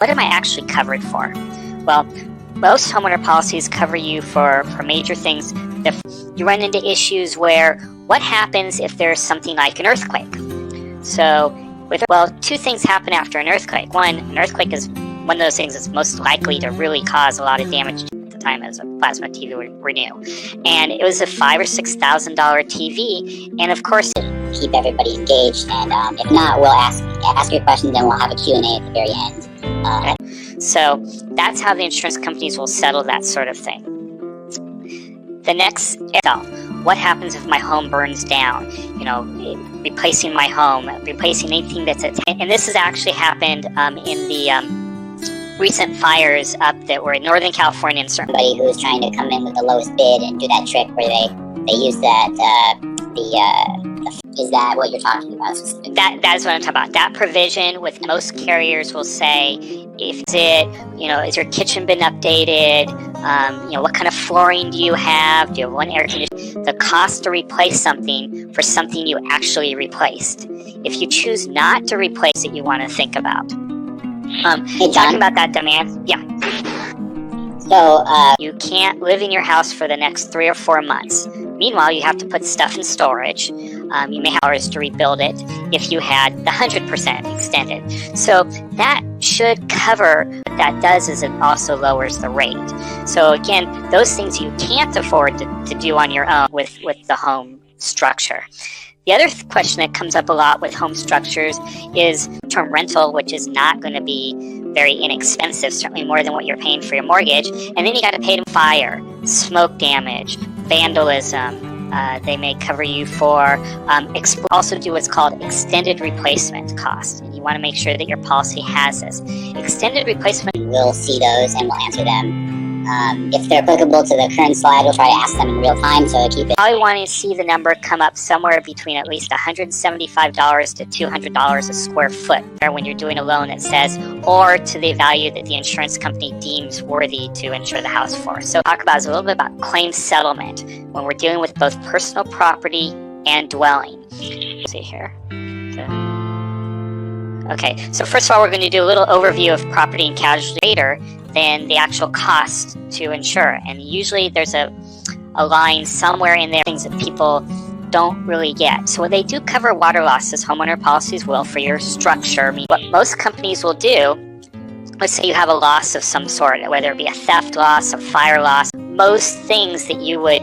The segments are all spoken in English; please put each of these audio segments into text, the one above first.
What am I actually covered for? Well, most homeowner policies cover you for major things. You run into issues where what happens if there's something like an earthquake? So, two things happen after an earthquake. One, an earthquake is one of those things that's most likely to really cause a lot of damage at the time as a plasma TV were new. And it was a $5,000 or $6,000 TV, and of course, keep everybody engaged, and if not, we'll ask your questions and we'll have a Q&A at the very end. So that's how the insurance companies will settle that sort of thing. The next is, what happens if my home burns down? You know, replacing my home, replacing anything that's and this has actually happened in the recent fires up that were in Northern California and somebody who was trying to come in with the lowest bid and do that trick where they use that is that what you're talking about? That is what I'm talking about. That provision with most carriers will say, is your kitchen been updated? What kind of flooring do you have? Do you have one air conditioner? The cost to replace something for something you actually replaced. If you choose not to replace it, you want to think about. Hey, talking about that demand, yeah. So, you can't live in your house for the next 3 or 4 months. Meanwhile, you have to put stuff in storage. You may have hours to rebuild it if you had the 100% extended. So that should cover. What that does is it also lowers the rate. So again, those things you can't afford to do on your own with the home structure. The other question that comes up a lot with home structures is term rental, which is not going to be very inexpensive, certainly more than what you're paying for your mortgage. And then you got to pay to fire, smoke damage, vandalism. They may cover you for also do what's called extended replacement cost. And you want to make sure that your policy has this. Extended replacement. We'll see those and we'll answer them. If they're applicable to the current slide, we'll try to ask them in real time, so keep it. I want to see the number come up somewhere between at least $175 to $200 a square foot when you're doing a loan that says, or to the value that the insurance company deems worthy to insure the house for. So talk about is a little bit about claim settlement when we're dealing with both personal property and dwelling. Let's see here. Okay, so first of all, we're going to do a little overview of property and casualty later than the actual cost to insure. And usually there's a line somewhere in there, things that people don't really get. So when they do cover water losses, homeowner policies will for your structure. I mean, what most companies will do, let's say you have a loss of some sort, whether it be a theft loss, a fire loss, most things that you would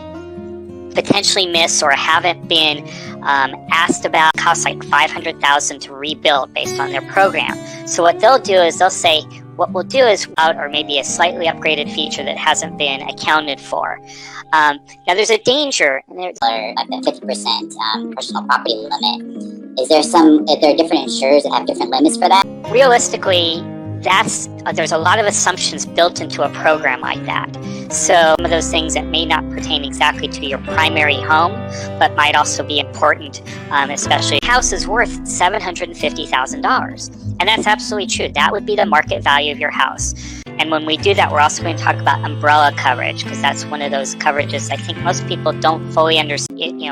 potentially miss or haven't been asked about cost like $500,000 to rebuild based on their program. So what they'll do is they'll say, what we'll do is or maybe a slightly upgraded feature that hasn't been accounted for. Now there's a danger. Like the 50% personal property limit. Is there different insurers that have different limits for that? Realistically, there's a lot of assumptions built into a program like that. So some of those things that may not pertain exactly to your primary home, but might also be important, especially a house is worth $750,000. And that's absolutely true. That would be the market value of your house. And when we do that, we're also going to talk about umbrella coverage, because that's one of those coverages I think most people don't fully understand.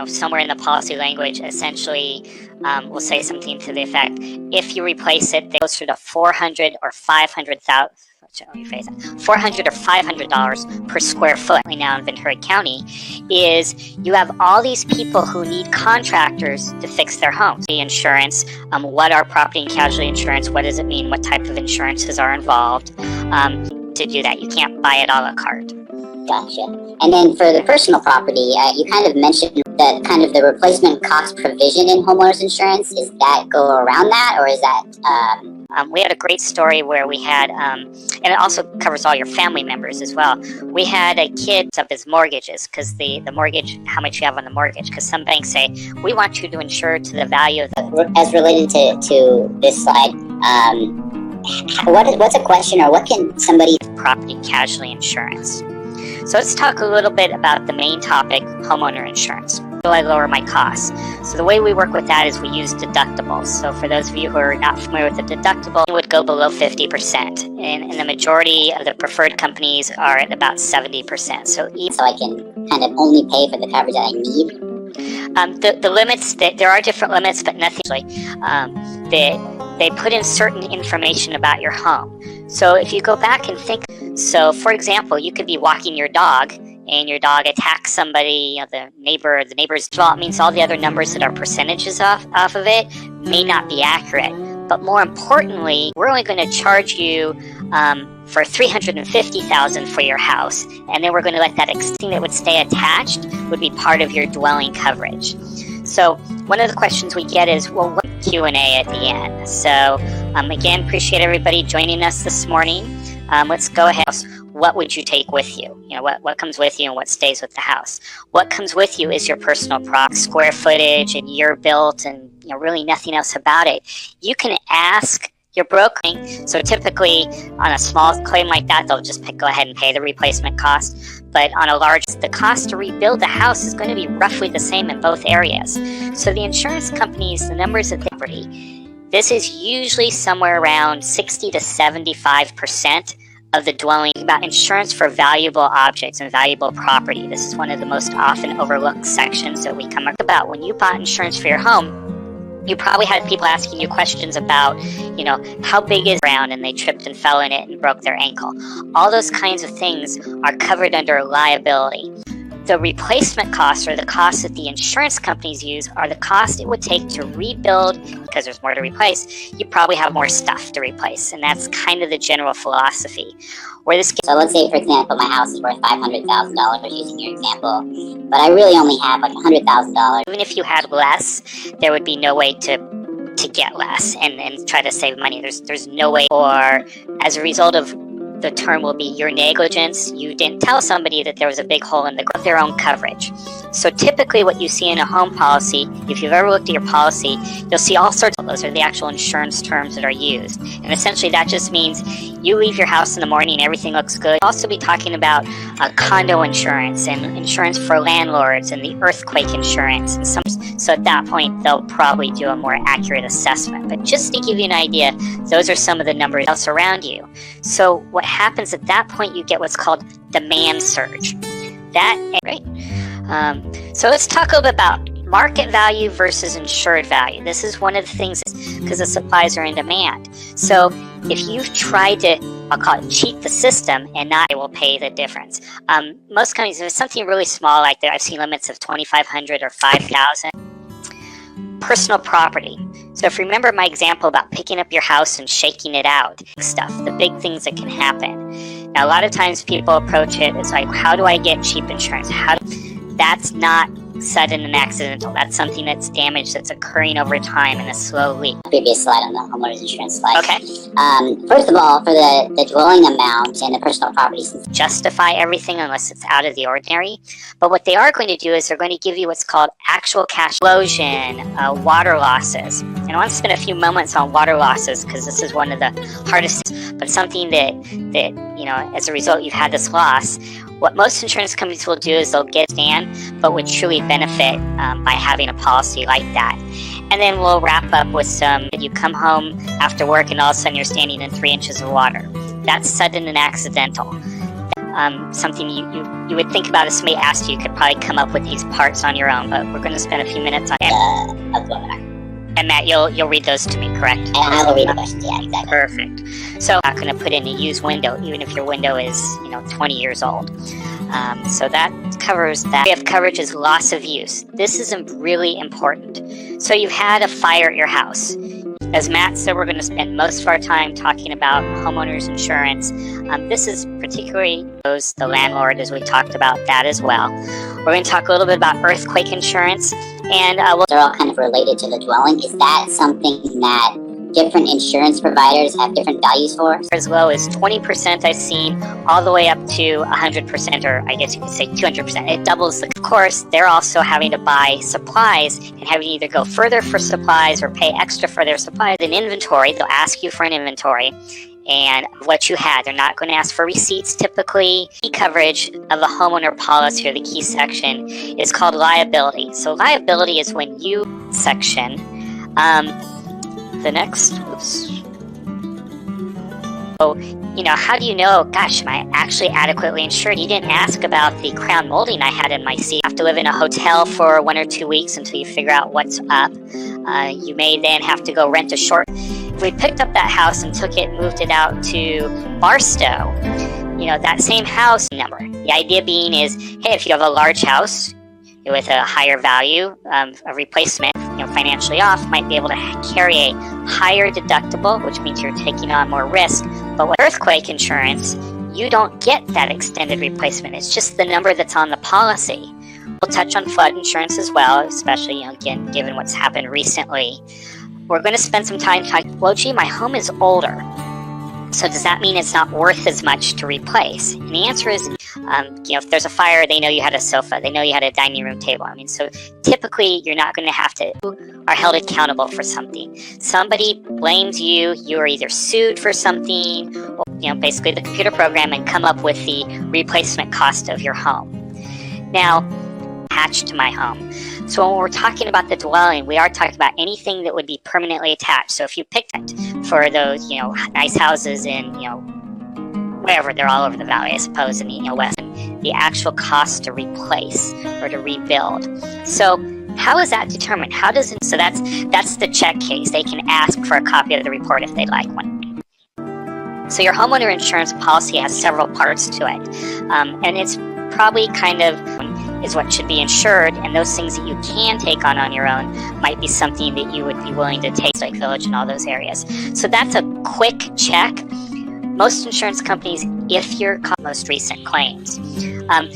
Somewhere in the policy language, essentially, will say something to the effect, if you replace it, they goes through the $400 or $500,000. $400 or $500 per square foot now in Ventura County is you have all these people who need contractors to fix their homes. The insurance, what are property and casualty insurance? What does it mean? What type of insurances are involved to do that? You can't buy it a la carte. Gotcha. And then for the personal property, you kind of mentioned that kind of the replacement cost provision in homeowners insurance. Is that go around that, or is that? We had a great story where we had, and it also covers all your family members as well. We had a kid up his mortgages because the mortgage, how much you have on the mortgage, because some banks say, we want you to insure to the value of the... As related to this slide, what's a question, or what can somebody... Property and casualty insurance. So let's talk a little bit about the main topic, homeowner insurance. Will I lower my costs? So the way we work with that is we use deductibles. So for those of you who are not familiar with the deductible, it would go below 50%. And the majority of the preferred companies are at about 70%. So I can kind of only pay for the coverage that I need? The limits, there are different limits, but nothing like they put in certain information about your home. So if you go back and think, so for example, you could be walking your dog and your dog attacks somebody, the neighbor's fault, means all the other numbers that are percentages off of it may not be accurate. But more importantly, we're only going to charge you for $350,000 for your house, and then we're going to let that thing that would stay attached would be part of your dwelling coverage. So one of the questions we get is, well, what Q&A at the end? So again, appreciate everybody joining us this morning. Let's go ahead. What would you take with you? What comes with you and what stays with the house? What comes with you is your personal property, square footage, and year built, and really nothing else about it. You can ask your broker. So typically on a small claim like that, they'll just go ahead and pay the replacement cost. But on a large, the cost to rebuild the house is going to be roughly the same in both areas. So the insurance companies, the numbers that they property, this is usually somewhere around 60 to 75% of the dwelling. About insurance for valuable objects and valuable property. This is one of the most often overlooked sections that we come about. When you bought insurance for your home, you probably had people asking you questions about, how big is the ground, and they tripped and fell in it and broke their ankle. All those kinds of things are covered under liability. The replacement costs, or the costs that the insurance companies use, are the cost it would take to rebuild, because there's more to replace. You probably have more stuff to replace, and that's kind of the general philosophy. So let's say, for example, my house is worth $500,000, using your example, but I really only have like $100,000. Even if you had less, there would be no way to get less and try to save money. There's no way, or as a result of the term will be your negligence, you didn't tell somebody that there was a big hole in their own coverage. So typically what you see in a home policy, if you've ever looked at your policy, you'll see all sorts of those are the actual insurance terms that are used. And essentially that just means you leave your house in the morning, everything looks good. We'll also be talking about condo insurance and insurance for landlords and the earthquake insurance. And so at that point, they'll probably do a more accurate assessment. But just to give you an idea, those are some of the numbers else around you. So what happens at that point, you get what's called demand surge. So let's talk a little bit about market value versus insured value. This is one of the things, because the supplies are in demand. So if you've tried to, I'll call it, cheat the system, and not, it will pay the difference. Most companies, if it's something really small like that, I've seen limits of $2,500 or $5,000. Personal property. So if you remember my example about picking up your house and shaking it out, the big things that can happen. Now, a lot of times people approach it as like, how do I get cheap insurance? That's not sudden and accidental. That's something that's damage that's occurring over time in a slow leak. Previous slide on the homeowner's insurance slide. Okay. First of all, for the dwelling amount and the personal property, justify everything unless it's out of the ordinary. But what they are going to do is they're going to give you what's called actual cash explosion, water losses. And I want to spend a few moments on water losses because this is one of the hardest, but something that as a result you've had this loss. What most insurance companies will do is they'll get a stand, but would truly benefit by having a policy like that. And then we'll wrap up with you come home after work and all of a sudden you're standing in 3 inches of water. That's sudden and accidental. Something you would think about if somebody asked you, could probably come up with these parts on your own, but we're going to spend a few minutes on it. And Matt, you'll read those to me, correct? I will read the questions, yeah, exactly. Perfect. So I'm not going to put in a used window, even if your window is 20 years old. So that covers that. We have coverage as loss of use. This is really important. So you've had a fire at your house. As Matt said, we're going to spend most of our time talking about homeowners insurance. This is particularly the landlord, as we talked about that as well. We're going to talk a little bit about earthquake insurance. And they're all kind of related to the dwelling. Is that something that different insurance providers have different values for? As low as 20% I've seen, all the way up to 100%, or I guess you could say 200%. It doubles. Of course, they're also having to buy supplies and having to either go further for supplies or pay extra for their supplies. An inventory, they'll ask you for an inventory and what you had. They're not going to ask for receipts typically. Key coverage of a homeowner policy, or the key section, is called liability. So liability is when you section. The next, so, how do you know, gosh, am I actually adequately insured? You didn't ask about the crown molding I had in my seat. You have to live in a hotel for 1 or 2 weeks until you figure out what's up. You may then have to go rent a short. If we picked up that house and took it and moved it out to Barstow, that same house number. The idea being is, hey, if you have a large house with a higher value, a replacement, financially off, might be able to carry a higher deductible, which means you're taking on more risk. But with earthquake insurance, you don't get that extended replacement. It's just the number that's on the policy. We'll touch on flood insurance as well, especially, again, given what's happened recently. We're going to spend some time talking, well, gee, my home is older. So does that mean it's not worth as much to replace? And the answer is, if there's a fire, they know you had a sofa, they know you had a dining room table. So typically you're not going to have to, are held accountable for something. Somebody blames you, you are either sued for something, or, basically the computer program, and come up with the replacement cost of your home. Now, attached to my home. So when we're talking about the dwelling, we are talking about anything that would be permanently attached. So if you picked it for those, nice houses in, wherever, they're all over the valley, I suppose, in the west, the actual cost to replace or to rebuild. So how is that determined? How does it, so that's the check case. They can ask for a copy of the report if they'd like one. So your homeowner insurance policy has several parts to it. And it's probably kind of is what should be insured, and those things that you can take on your own might be something that you would be willing to take, like Village and all those areas. So that's a quick check. Most insurance companies, if you're most recent claims,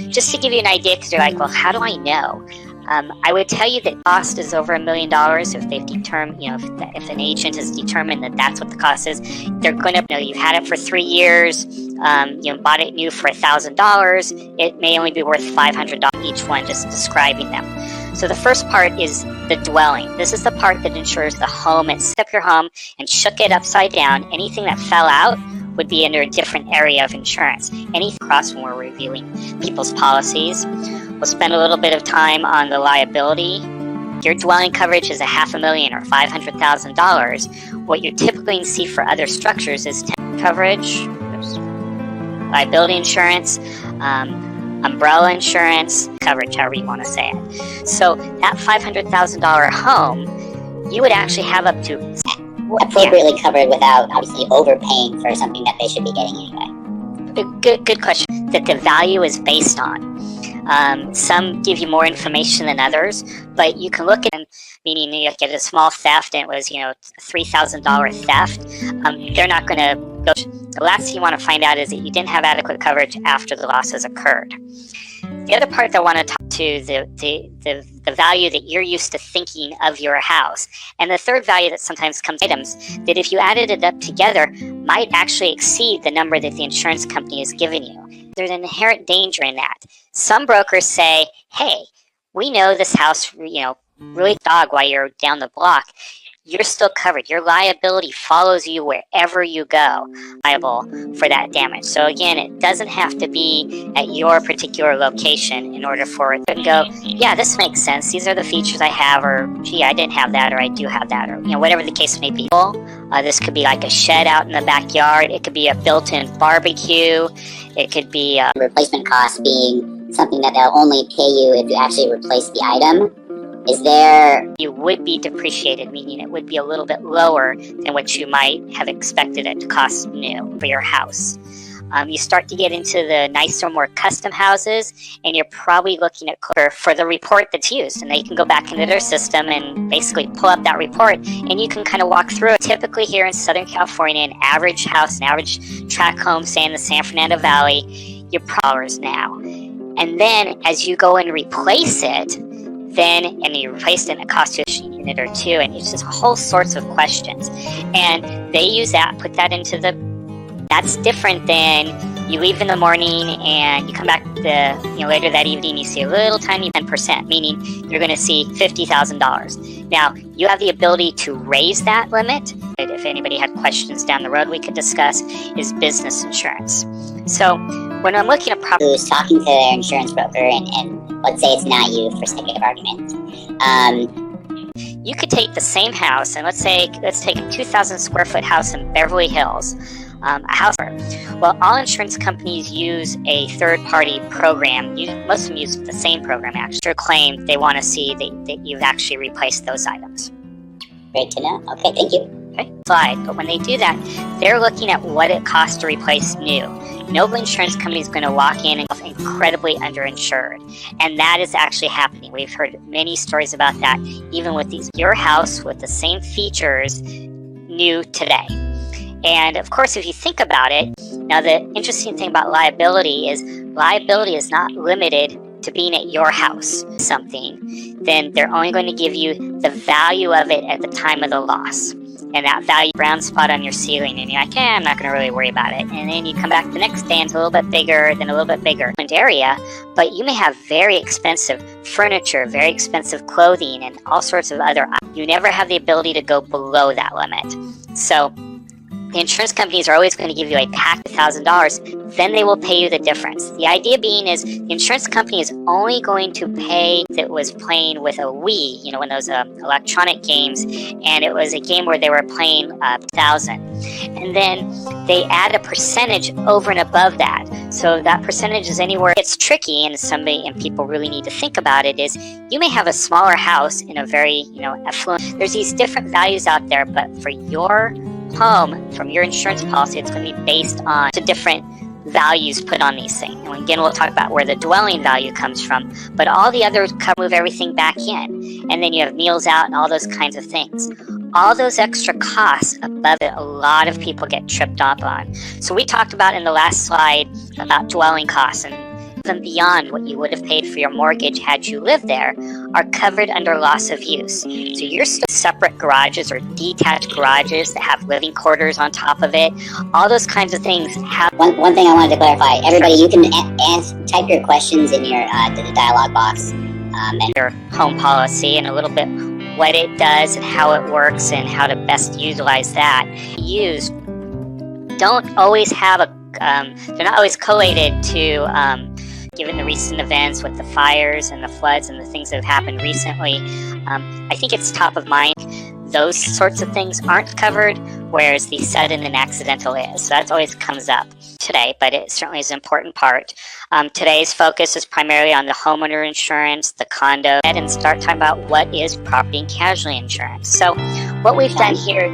just to give you an idea, because you're like, well, how do I know? I would tell you that cost is over $1 million if they've determined, if an agent has determined that that's what the cost is. They're going to know you've had it for 3 years, bought it new for $1,000. It may only be worth $500 each one, just describing them. So the first part is the dwelling. This is the part that insures the home. It set up your home and shook it upside down. Anything that fell out would be under a different area of insurance. Anything across when we're reviewing people's policies. We'll spend a little bit of time on the liability. Your dwelling coverage is $500,000 or $500,000. What you typically see for other structures is coverage, liability insurance, umbrella insurance, coverage, however you want to say it. So that $500,000 home, you would actually have up to appropriately covered without obviously overpaying for something that they should be getting anyway. Good question. That the value is based on. Some give you more information than others, but you can look at, meaning you get a small theft and it was, $3,000 theft. They're not going to go. The last thing you want to find out is that you didn't have adequate coverage after the losses occurred. The other part that I want to talk to the value that you're used to thinking of your house. And the third value that sometimes comes items that if you added it up together might actually exceed the number that the insurance company has given you. There's an inherent danger in that. Some brokers say, hey, we know this house, really dog while you're down the block. You're still covered. Your liability follows you wherever you go, liable for that damage. So again, it doesn't have to be at your particular location in order for it to go, yeah, this makes sense. These are the features I have, or gee, I didn't have that, or I do have that, or whatever the case may be. This could be like a shed out in the backyard. It could be a built-in barbecue. It could be replacement cost being something that they'll only pay you if you actually replace the item. Is there... You would be depreciated, meaning it would be a little bit lower than what you might have expected it to cost new for your house. You start to get into the nicer, more custom houses, and you're probably looking at for the report that's used. And they can go back into their system and basically pull up that report, and you can kind of walk through it. Typically here in Southern California, an average house, an average tract home, say in the San Fernando Valley, you're $1,000 now. And then as you go and replace it, and you replace it and it costs you a unit or two, and it's just whole sorts of questions. And they use that, put that into that's different than you leave in the morning and you come back later that evening, you see a little tiny 10%, meaning you're going to see $50,000. Now, you have the ability to raise that limit. If anybody had questions down the road we could discuss, is business insurance. So when I'm looking at property, who's talking to their insurance broker, and let's say it's not you for sake of argument, you could take the same house, and let's take a 2,000 square foot house in Beverly Hills, a house. Well, all insurance companies use a third-party program. Most of them use the same program, actually. Claim they want to see that you've actually replaced those items. Great to know. Okay, thank you. Okay, slide. But when they do that, they're looking at what it costs to replace new. No insurance company is going to walk in and be incredibly underinsured. And that is actually happening. We've heard many stories about that, even with your house with the same features new today. And of course, if you think about it, now the interesting thing about liability is not limited to being at your house. Then they're only going to give you the value of it at the time of the loss. And that value, brown spot on your ceiling, and you're like, I'm not going to really worry about it. And then you come back the next day and it's a little bit bigger, then a little bit bigger area, but you may have very expensive furniture, very expensive clothing, and all sorts of other items. You never have the ability to go below that limit. So the insurance companies are always going to give you a pack of $1,000, then they will pay you the difference. The idea being is the insurance company is only going to pay that was playing with a Wii, one of those electronic games, and it was a game where they were playing 1,000. And then they add a percentage over and above that. So that percentage is anywhere. It's tricky, and people really need to think about it, is you may have a smaller house in a very, affluent. There's these different values out there, but for your home, from your insurance policy, it's going to be based on the different values put on these things. And again, we'll talk about where the dwelling value comes from, but all the others move everything back in. And then you have meals out and all those kinds of things. All those extra costs above it, a lot of people get tripped up on. So we talked about in the last slide about dwelling costs, and even beyond what you would have paid for your mortgage had you lived there are covered under loss of use. So you're still separate garages or detached garages that have living quarters on top of it. All those kinds of things have... One thing I wanted to clarify, everybody, you can type your questions in your the dialog box. And your home policy and a little bit what it does and how it works and how to best utilize that. Don't always have they're not always collated to... given the recent events with the fires and the floods and the things that have happened recently, I think it's top of mind. Those sorts of things aren't covered, whereas the sudden and accidental is. So that always comes up today, but it certainly is an important part. Today's focus is primarily on the homeowner insurance, the condo, and start talking about what is property and casualty insurance. So what we've done here...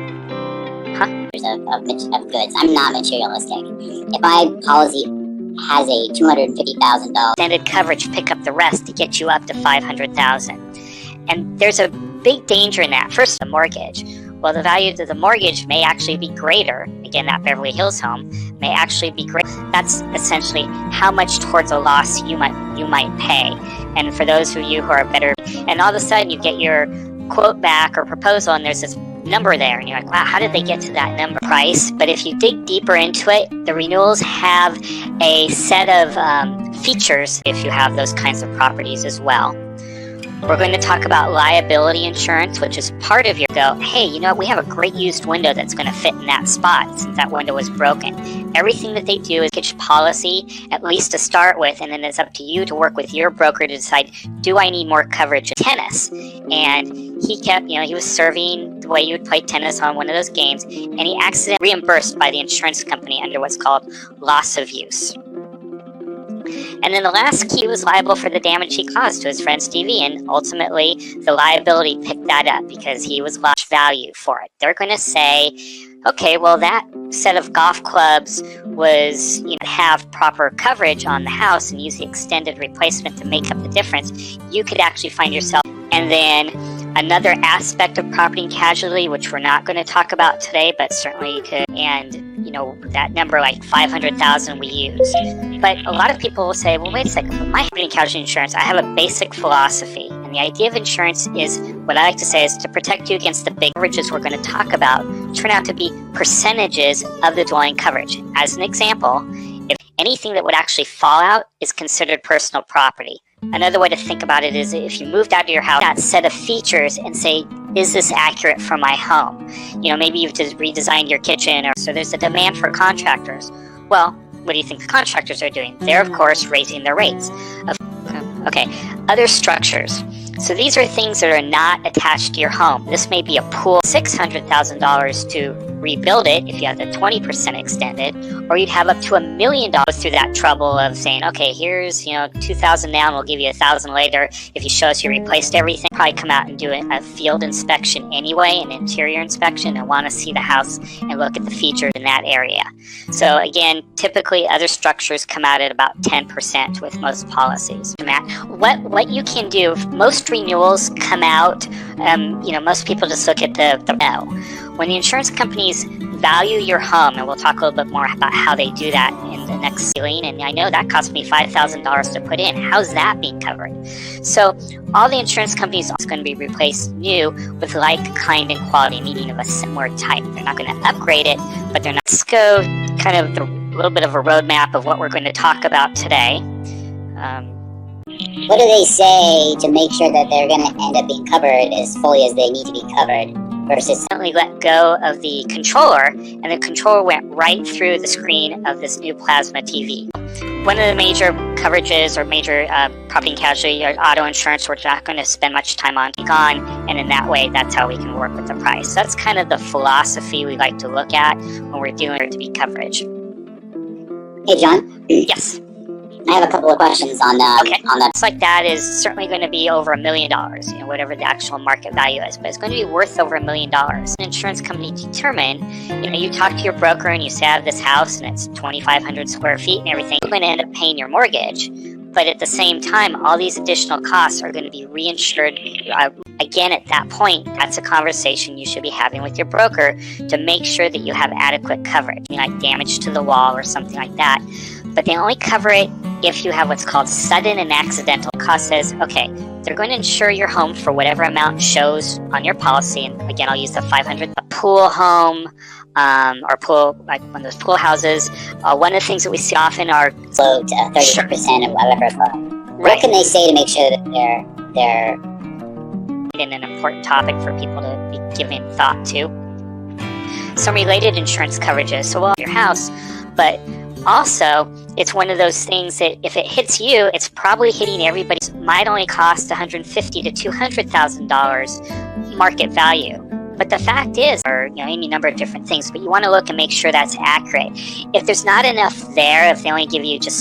Of goods. I'm not materialistic. If my policy has a $250,000 extended coverage, pick up the rest to get you up to $500,000. And there's a big danger in that. First, the mortgage. Well, the value of the mortgage may actually be greater. Again, that Beverly Hills home may actually be greater. That's essentially how much towards a loss you might pay. And for those of you who are better, and all of a sudden you get your quote back or proposal, and there's this number there, and you're like, wow, how did they get to that number price? But if you dig deeper into it, the renewals have a set of features if you have those kinds of properties as well. We're going to talk about liability insurance, which is part of your hey, we have a great used window that's going to fit in that spot since that window was broken. Everything that they do is get your policy, at least to start with, and then it's up to you to work with your broker to decide, do I need more coverage in tennis? And he kept, he was serving the way you would play tennis on one of those games, and he accidentally reimbursed by the insurance company under what's called loss of use. And then the last key was liable for the damage he caused to his friend's TV, and ultimately the liability picked that up because he was lost value for it. They're going to say, okay, well, that set of golf clubs was, have proper coverage on the house and use the extended replacement to make up the difference. You could actually find yourself. And then another aspect of property and casualty, which we're not going to talk about today, but certainly could, and that number like 500,000 we use. But a lot of people will say, well, wait a second, but my property and casualty insurance, I have a basic philosophy. And the idea of insurance is, what I like to say is to protect you against the big coverages we're going to talk about, turn out to be percentages of the dwelling coverage. As an example, if anything that would actually fall out is considered personal property. Another way to think about it is if you moved out of your house, that set of features and say, is this accurate for my home? Maybe you've just redesigned your kitchen, or so there's a demand for contractors. Well, what do you think the contractors are doing? They're, of course, raising their rates. Okay, other structures. So these are things that are not attached to your home. This may be a pool, $600,000 to rebuild it if you have the 20% extended, or you'd have up to $1 million through that trouble of saying, okay, here's $2,000 now, and we'll give you $1,000 later if you show us you replaced everything. Probably come out and do a field inspection anyway, an interior inspection, and want to see the house and look at the features in that area. So again, typically other structures come out at about 10% with most policies. Matt, what you can do, most renewals come out, most people just look at the no. When the insurance companies value your home, and we'll talk a little bit more about how they do that in the next ceiling, and I know that cost me $5,000 to put in. How's that being covered? So all the insurance companies are going to be replaced new with like, kind, and quality, meaning of a similar type. They're not going to upgrade it, but they're not. Let's go kind of a little bit of a roadmap of what we're going to talk about today. What do they say to make sure that they're going to end up being covered as fully as they need to be covered versus let go of the controller, and the controller went right through the screen of this new plasma TV. One of the major coverages or major property and casualty or auto insurance, we're not going to spend much time on, and in that way, that's how we can work with the price. So that's kind of the philosophy we like to look at when we're doing it to be coverage. Hey, John? Yes. I have a couple of questions on that. It's like that is certainly going to be over $1 million, whatever the actual market value is, but it's going to be worth over $1 million. An insurance company determine, you talk to your broker and you say I have this house and it's 2,500 square feet and everything, you're going to end up paying your mortgage. But at the same time, all these additional costs are going to be reinsured. Again, at that point, that's a conversation you should be having with your broker to make sure that you have adequate coverage, like damage to the wall or something like that. But they only cover it if you have what's called sudden and accidental. Cost says, okay, they're going to insure your home for whatever amount shows on your policy. And again, I'll use the 500. A pool home or pool, like one of those pool houses. One of the things that we see often are low to 30% of whatever. What can they say to make sure that they're in an important topic for people to be giving thought to? Some related insurance coverages. So, your house, but also, it's one of those things that if it hits you, it's probably hitting everybody. It might only cost $150,000 to $200,000 market value. But the fact is, or any number of different things, but you want to look and make sure that's accurate. If there's not enough there, if they only give you just